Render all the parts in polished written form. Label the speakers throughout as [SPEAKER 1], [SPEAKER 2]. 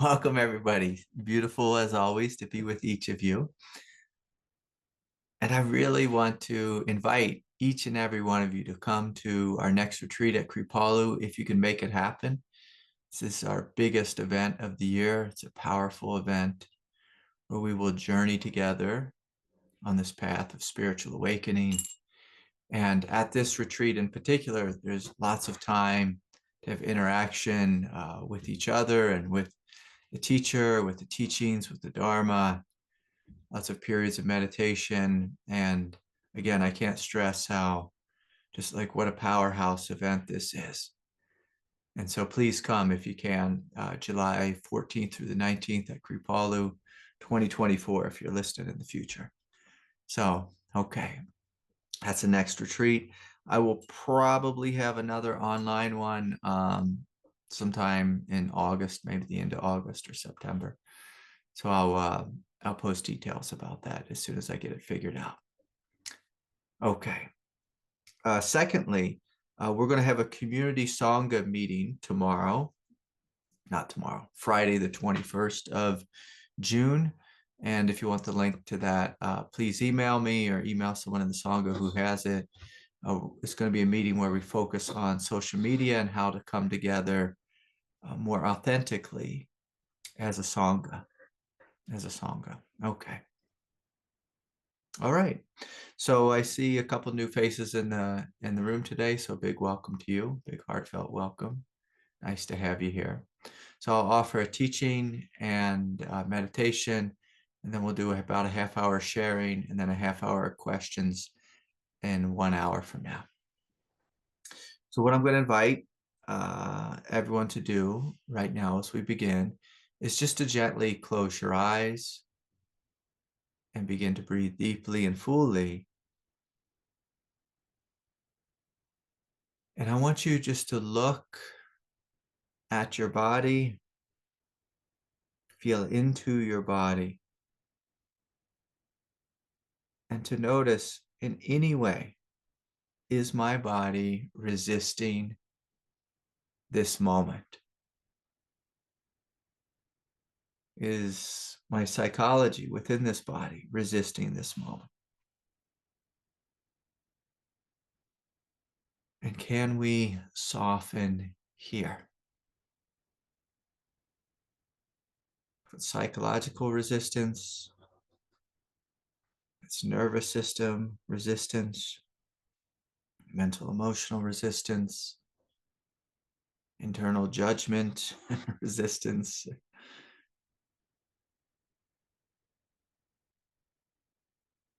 [SPEAKER 1] Welcome, everybody. Beautiful as always to be with each of you. And I really want to invite each and every one of you to come to our next retreat at Kripalu if you can make it happen. This is our biggest event of the year. It's a powerful event where we will journey together on this path of spiritual awakening. And at this retreat in particular, there's lots of time to have interaction with each other and with the teacher, with the teachings, with the Dharma, lots of periods of meditation. And again, I can't stress how just like what a powerhouse event this is. And so please come if you can, July 14th through the 19th at Kripalu 2024, if you're listed in the future. So, okay, that's the next retreat. I will probably have another online one sometime in August, maybe the end of August or September. So I'll post details about that as soon as I get it figured out. Okay. Secondly, we're going to have a community Sangha meeting tomorrow, not tomorrow, Friday, the 21st of June. And if you want the link to that, please email me or email someone in the Sangha who has it. It's going to be a meeting where we focus on social media and how to come together more authentically as a Sangha. Okay. All right. So I see a couple new faces in the room today. So big welcome to you. Big heartfelt welcome. Nice to have you here. So I'll offer a teaching and meditation, and then we'll do about a half hour sharing and then a half hour questions in 1 hour from now. So what I'm going to invite everyone to do right now as we begin is just to gently close your eyes and begin to breathe deeply and fully. And I want you just to look at your body, feel into your body, and to notice in any way, is my body resisting this moment? Is my psychology within this body resisting this moment? And can we soften here? Psychological resistance, it's nervous system resistance, mental emotional resistance, internal judgment resistance.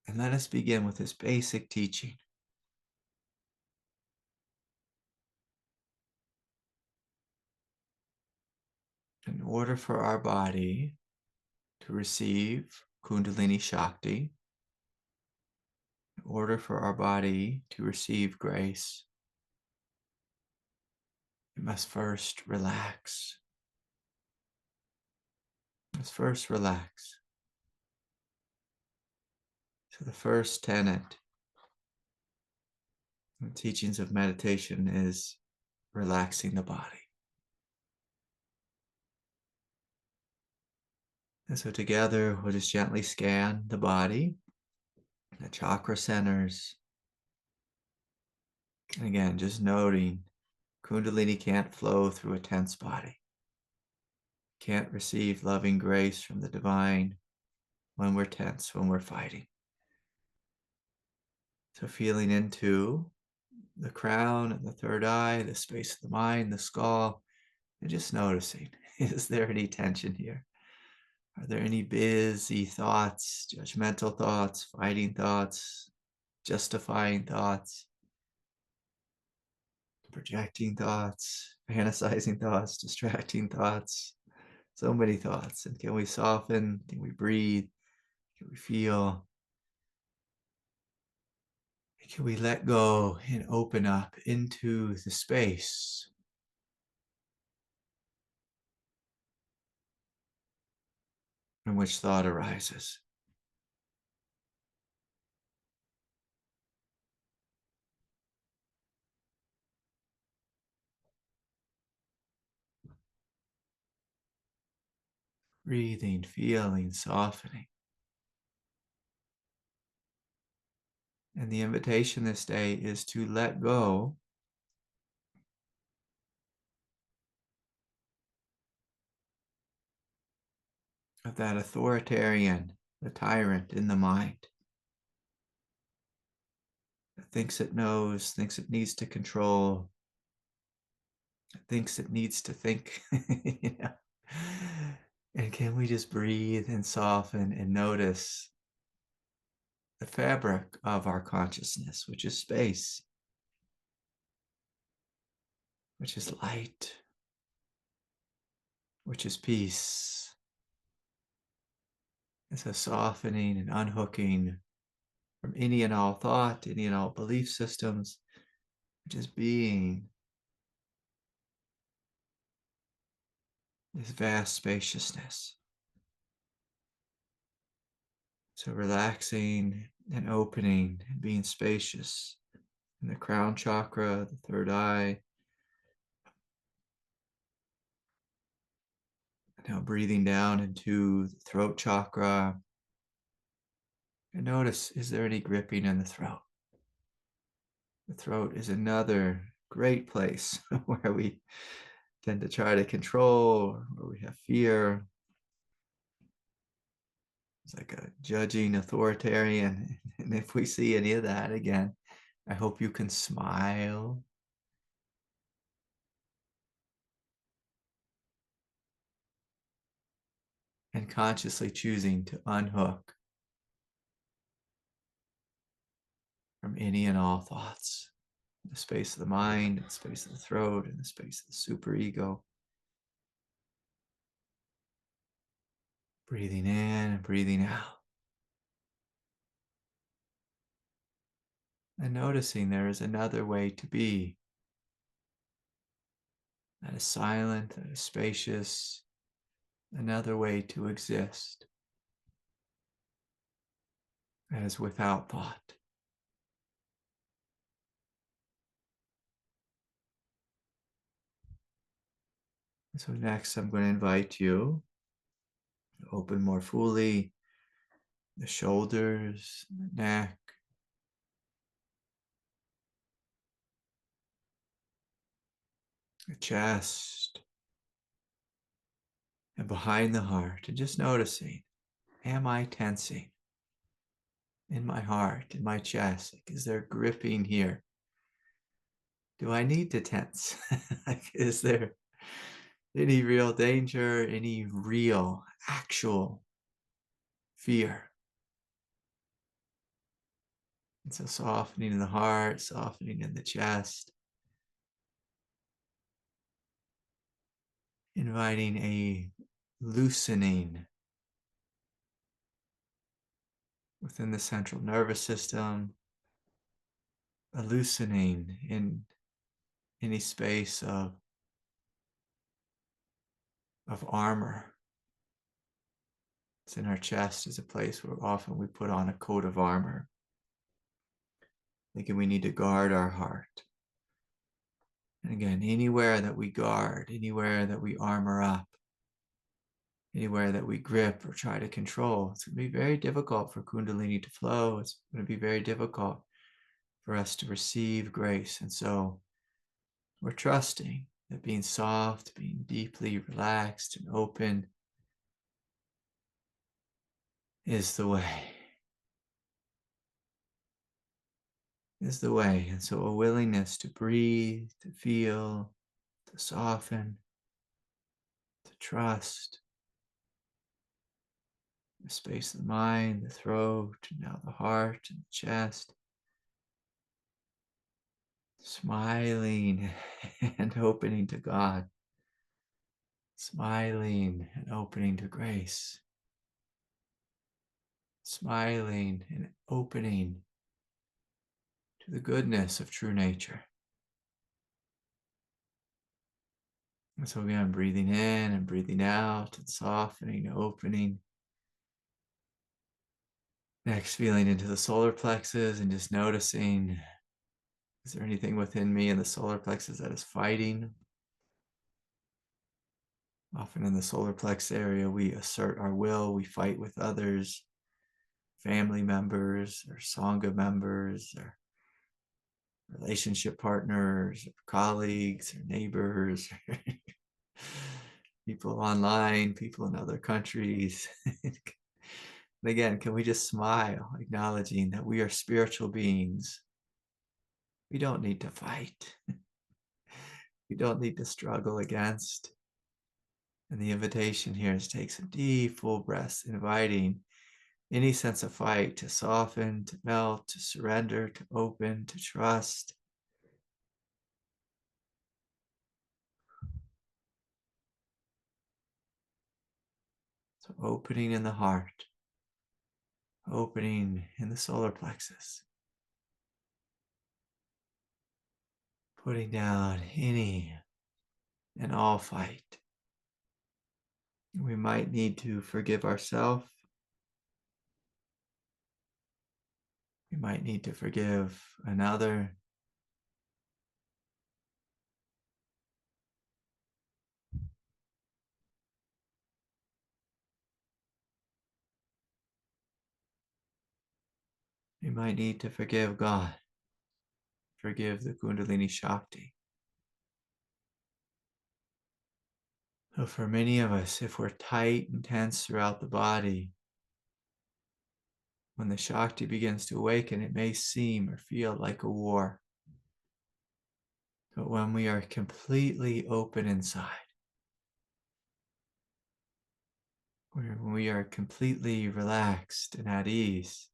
[SPEAKER 1] And let us begin with this basic teaching. In order for our body to receive Kundalini Shakti, in order for our body to receive grace, it must first relax. It must first relax. So the first tenet in the teachings of meditation is relaxing the body. And so together, we'll just gently scan the body, the chakra centers. And again, just noting Kundalini can't flow through a tense body. Can't receive loving grace from the divine when we're tense, when we're fighting. So feeling into the crown and the third eye, the space of the mind, the skull, and just noticing, is there any tension here? Are there any busy thoughts, judgmental thoughts, fighting thoughts, justifying thoughts, projecting thoughts, fantasizing thoughts, distracting thoughts? So many thoughts. And can we soften? Can we breathe? Can we feel? Can we let go and open up into the space in which thought arises? Breathing, feeling, softening. And the invitation this day is to let go of that authoritarian, the tyrant in the mind that thinks it knows, thinks it needs to control, thinks it needs to think. you know? And can we just breathe and soften and notice the fabric of our consciousness, which is space, which is light, which is peace. It's a softening and unhooking from any and all thought, any and all belief systems, just being this vast spaciousness. So relaxing and opening and being spacious in the crown chakra, the third eye. Now breathing down into the throat chakra. And notice, is there any gripping in the throat? The throat is another great place where we tend to try to control, where we have fear. It's like a judging authoritarian. And if we see any of that again, I hope you can smile and consciously choosing to unhook from any and all thoughts, the space of the mind, the space of the throat, and the space of the superego. Breathing in and breathing out. And noticing there is another way to be that is silent, that is spacious, another way to exist that is without thought. So next I'm going to invite you to open more fully the shoulders, the neck, the chest, and behind the heart, and just noticing, am I tensing in my heart, in my chest? Like, is there gripping here? Do I need to tense? Like, is there any real danger, any real, actual fear? And so softening in the heart, softening in the chest, inviting a loosening within the central nervous system, a loosening in any space of armor. It's in our chest is a place where often we put on a coat of armor, thinking we need to guard our heart. And again, anywhere that we guard, anywhere that we armor up, anywhere that we grip or try to control, it's going to be very difficult for Kundalini to flow. It's going to be very difficult for us to receive grace. And so we're trusting that being soft, being deeply relaxed and open is the way. Is the way. And so a willingness to breathe, to feel, to soften, to trust the space of the mind, the throat, and now the heart and the chest. Smiling and opening to God. Smiling and opening to grace. Smiling and opening to the goodness of true nature. And so again, breathing in and breathing out and softening, opening. Next, feeling into the solar plexus and just noticing, is there anything within me in the solar plexus that is fighting? Often in the solar plex area, we assert our will, we fight with others, family members, or Sangha members, or relationship partners, or colleagues, or neighbors, people online, people in other countries. And again, can we just smile, acknowledging that we are spiritual beings? We don't need to fight. We don't need to struggle against. And the invitation here is take some deep, full breaths, inviting any sense of fight to soften, to melt, to surrender, to open, to trust. So opening in the heart, opening in the solar plexus, putting down any and all fight. We might need to forgive ourselves. We might need to forgive another. We might need to forgive God, forgive the Kundalini Shakti. So for many of us, if we're tight and tense throughout the body, when the Shakti begins to awaken, it may seem or feel like a war. But when we are completely open inside, when we are completely relaxed and at ease,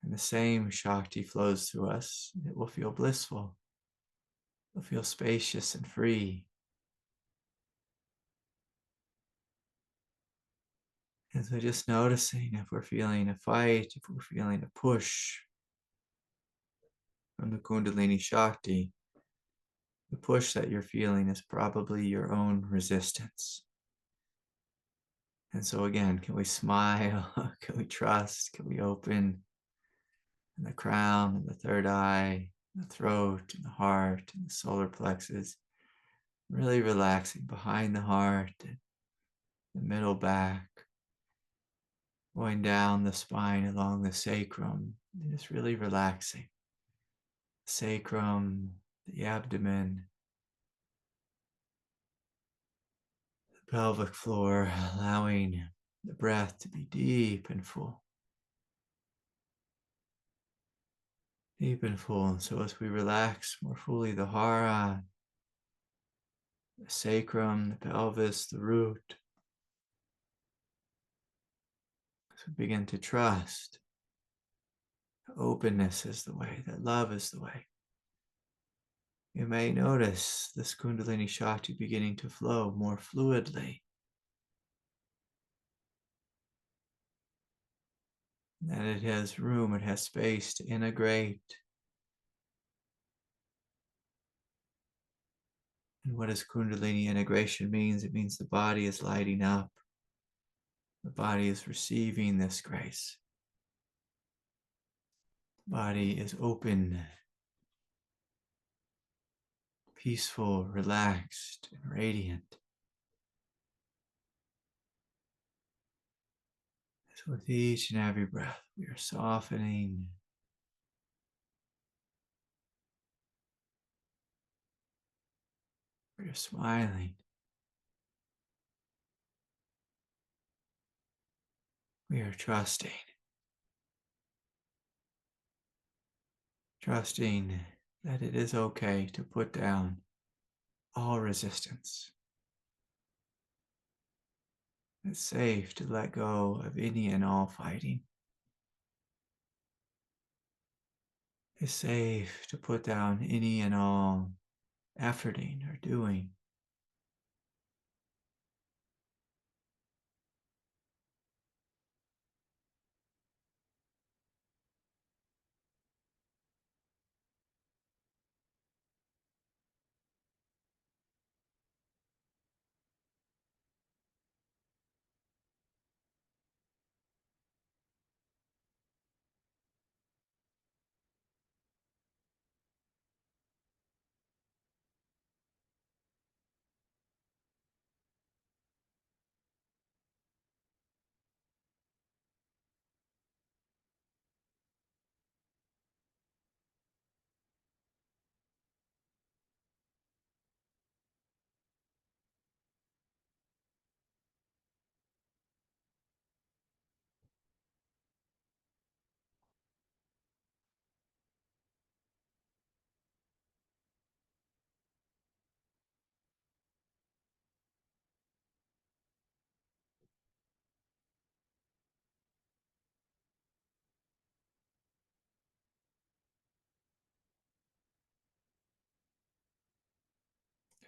[SPEAKER 1] and the same Shakti flows through us, it will feel blissful. It will feel spacious and free. And so just noticing if we're feeling a fight, if we're feeling a push from the Kundalini Shakti, the push that you're feeling is probably your own resistance. And so again, can we smile? Can we trust? Can we open? And the crown and the third eye, the throat and the heart and the solar plexus, really relaxing behind the heart and the middle back, going down the spine along the sacrum, and just really relaxing. The sacrum, the abdomen, the pelvic floor, allowing the breath to be deep and full. Deep and full. And so as we relax more fully the hara, the sacrum, the pelvis, the root, as we begin to trust, openness is the way, that love is the way. You may notice this Kundalini Shakti beginning to flow more fluidly. That it has room, it has space to integrate. And what does Kundalini integration means? It means the body is lighting up. The body is receiving this grace. The body is open, peaceful, relaxed, and radiant. So with each and every breath, we are softening. We are smiling. We are trusting. Trusting that it is okay to put down all resistance. It's safe to let go of any and all fighting. It's safe to put down any and all efforting or doing.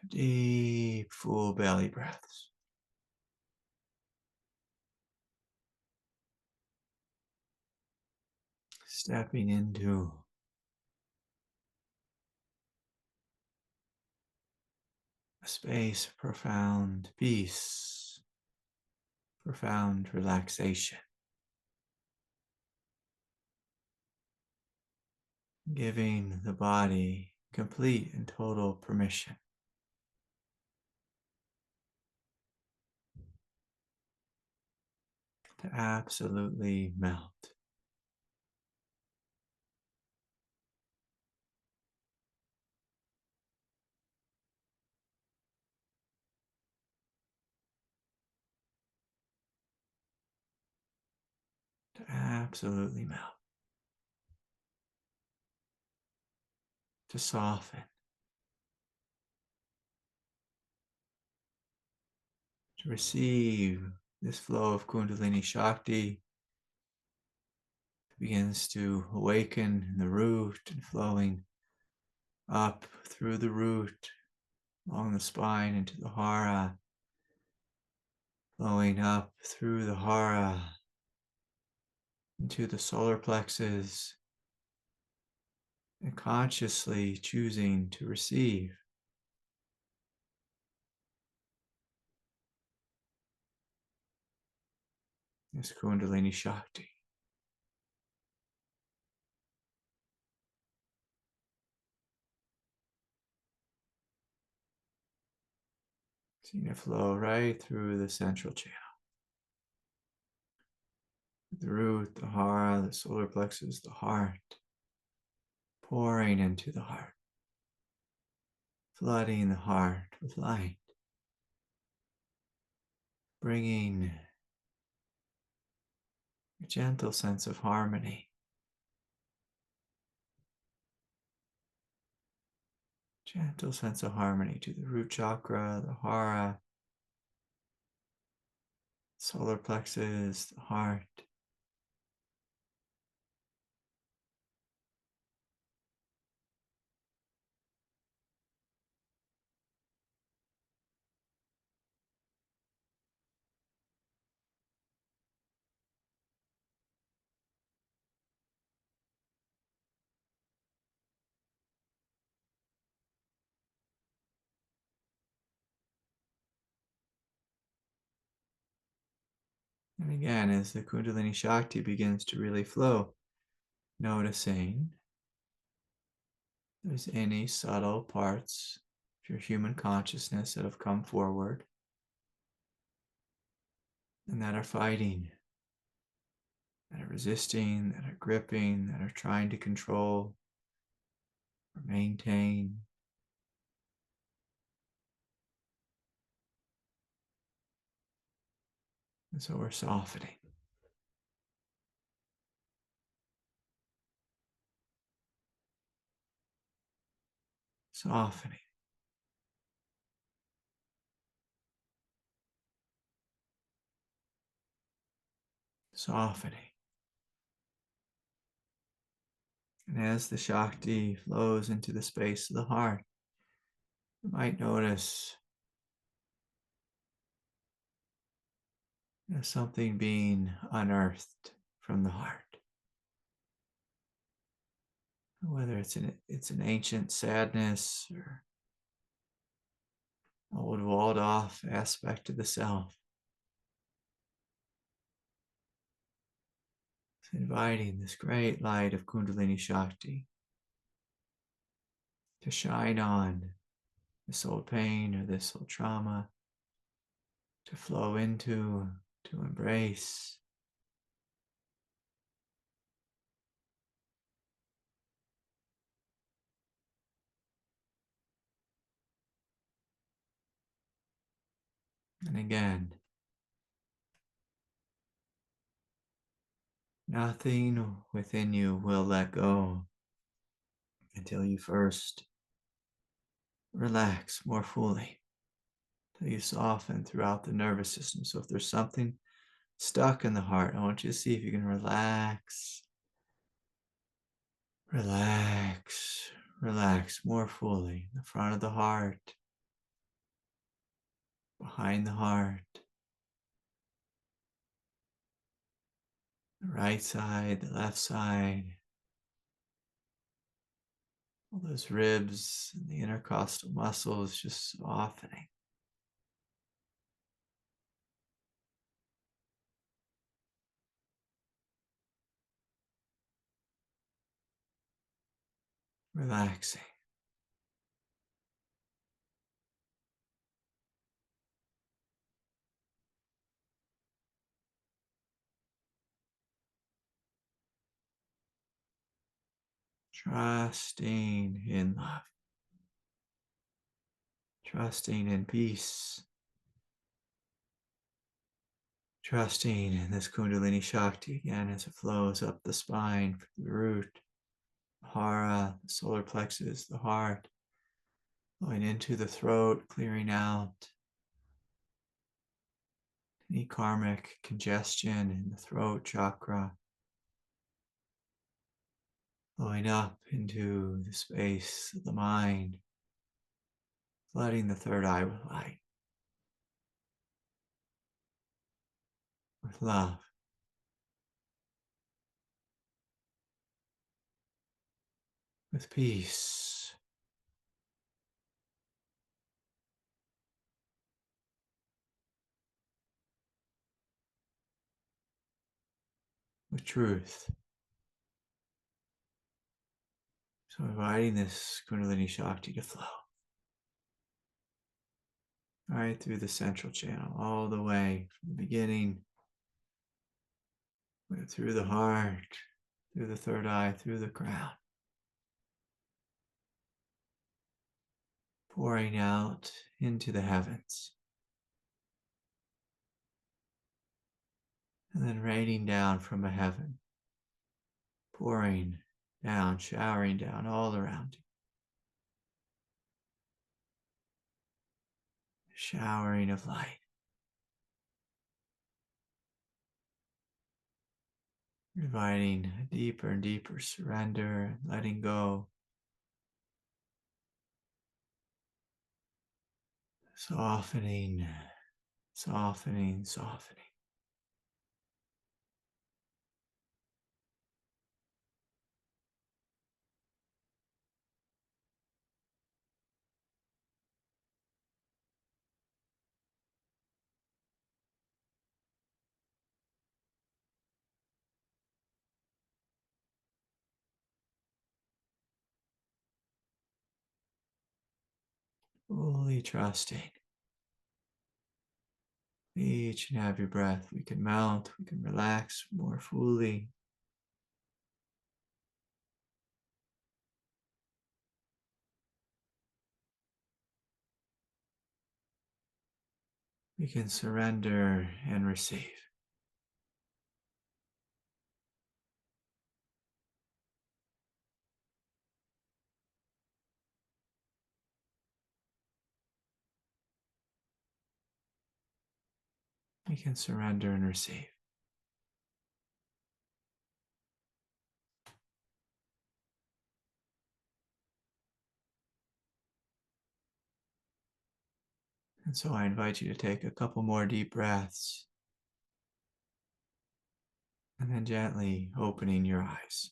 [SPEAKER 1] Deep, full belly breaths. Stepping into a space of profound peace, profound relaxation, giving the body complete and total permission to absolutely melt. To absolutely melt. To soften. To receive this flow of Kundalini Shakti begins to awaken in the root and flowing up through the root, along the spine into the hara, flowing up through the hara into the solar plexus, and consciously choosing to receive this Kundalini Shakti. Seeing it flow right through the central channel. The root, the hara, the solar plexus, the heart, pouring into the heart, flooding the heart with light, bringing a gentle sense of harmony, gentle sense of harmony to the root chakra, the hara, solar plexus, the heart. And again, as the Kundalini Shakti begins to really flow, noticing if there's any subtle parts of your human consciousness that have come forward and that are fighting, that are resisting, that are gripping, that are trying to control or maintain. And so we're softening, softening, softening. And as the Shakti flows into the space of the heart, you might notice something being unearthed from the heart. Whether it's an ancient sadness or old walled off aspect of the self. It's inviting this great light of Kundalini Shakti to shine on this old pain or this old trauma, to flow into, to embrace. And again, nothing within you will let go until you first relax more fully, until you soften throughout the nervous system. So if there's something stuck in the heart, I want you to see if you can relax, relax, relax more fully. The front of the heart, behind the heart, the right side, the left side, all those ribs and the intercostal muscles just softening. Relaxing. Trusting in love. Trusting in peace. Trusting in this Kundalini Shakti again as it flows up the spine, from the root, the hara, the solar plexus, the heart, going into the throat, clearing out any karmic congestion in the throat chakra, flowing up into the space of the mind, flooding the third eye with light, with love, with peace, with truth. So inviting this Kundalini Shakti to flow right through the central channel, all the way from the beginning, through the heart, through the third eye, through the crown, pouring out into the heavens, and then raining down from a heaven, pouring down, showering down all around you. Showering of light. Inviting a deeper and deeper surrender, letting go. Softening, softening, softening. Fully trusting each and every breath. We can mount, we can relax more fully. We can surrender and receive. We can surrender and receive. And so I invite you to take a couple more deep breaths and then gently opening your eyes.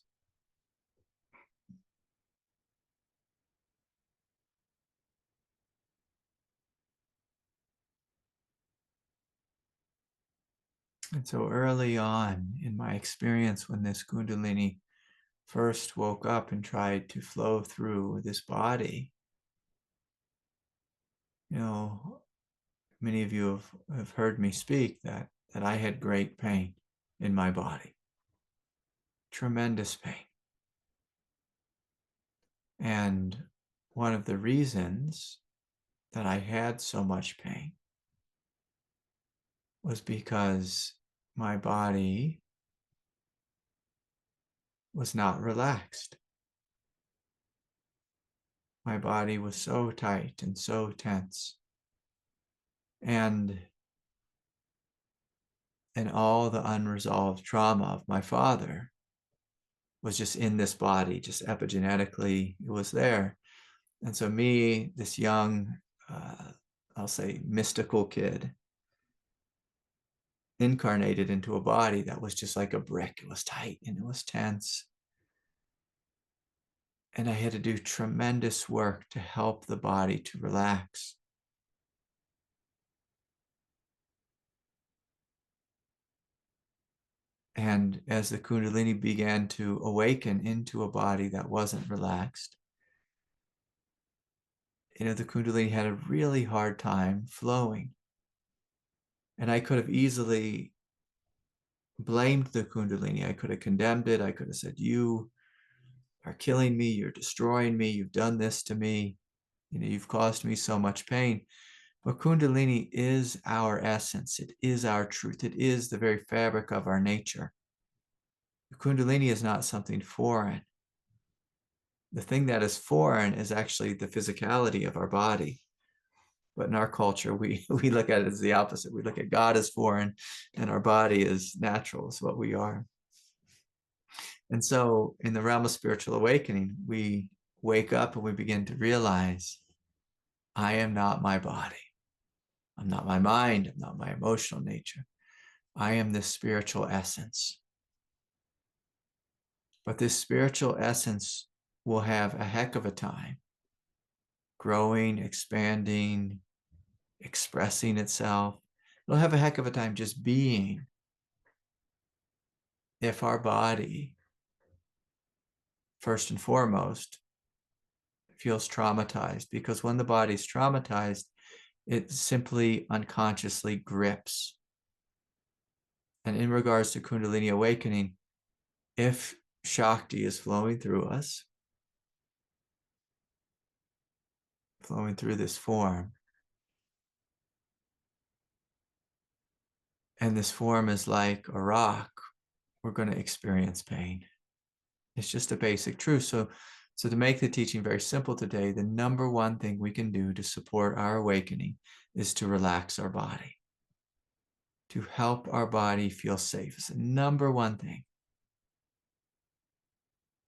[SPEAKER 1] And so early on in my experience, when this Kundalini first woke up and tried to flow through this body, many of you have heard me speak that I had great pain in my body, tremendous pain. And one of the reasons that I had so much pain was because my body was not relaxed. My body was so tight and so tense. And all the unresolved trauma of my father was just in this body, just epigenetically, it was there. And so me, this young I'll say, mystical kid incarnated into a body that was just like a brick. It was tight and it was tense. And I had to do tremendous work to help the body to relax. And as the Kundalini began to awaken into a body that wasn't relaxed, the Kundalini had a really hard time flowing. And I could have easily blamed the Kundalini. I could have condemned it. I could have said, you are killing me. You're destroying me. You've done this to me. You've caused me so much pain. But Kundalini is our essence. It is our truth. It is the very fabric of our nature. The Kundalini is not something foreign. The thing that is foreign is actually the physicality of our body. But in our culture, we look at it as the opposite. We look at God as foreign and our body is natural, is what we are. And so in the realm of spiritual awakening, we wake up and we begin to realize, I am not my body. I'm not my mind. I'm not my emotional nature. I am this spiritual essence. But this spiritual essence will have a heck of a time growing, expanding, expressing itself. It'll have a heck of a time just being if our body, first and foremost, feels traumatized. Because when the body's traumatized, it simply unconsciously grips. And in regards to Kundalini awakening, if Shakti is flowing through us, flowing through this form, and this form is like a rock, we're going to experience pain. It's just a basic truth. So to make the teaching very simple today, the number one thing we can do to support our awakening is to relax our body, to help our body feel safe. It's the number one thing.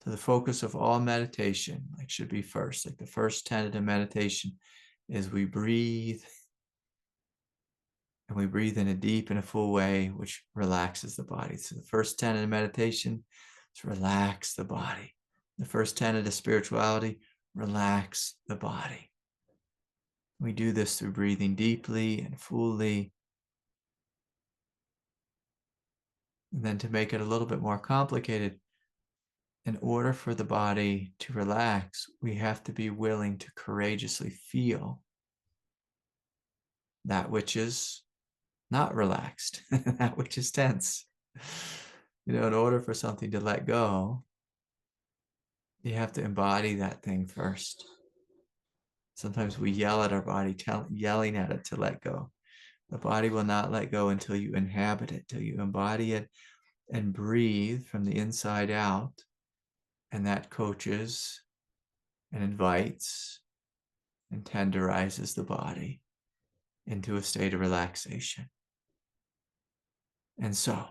[SPEAKER 1] So the focus of all meditation should be first. Like the first tenet of meditation is we breathe, and we breathe in a deep and a full way, which relaxes the body. So the first tenet of meditation is relax the body. The first tenet of spirituality, relax the body. We do this through breathing deeply and fully. And then to make it a little bit more complicated, in order for the body to relax, we have to be willing to courageously feel that which is not relaxed, that which is tense. In order for something to let go, you have to embody that thing first. Sometimes we yell at our body, yelling at it to let go. The body will not let go until you inhabit it, till you embody it and breathe from the inside out. And that coaches and invites and tenderizes the body into a state of relaxation. And so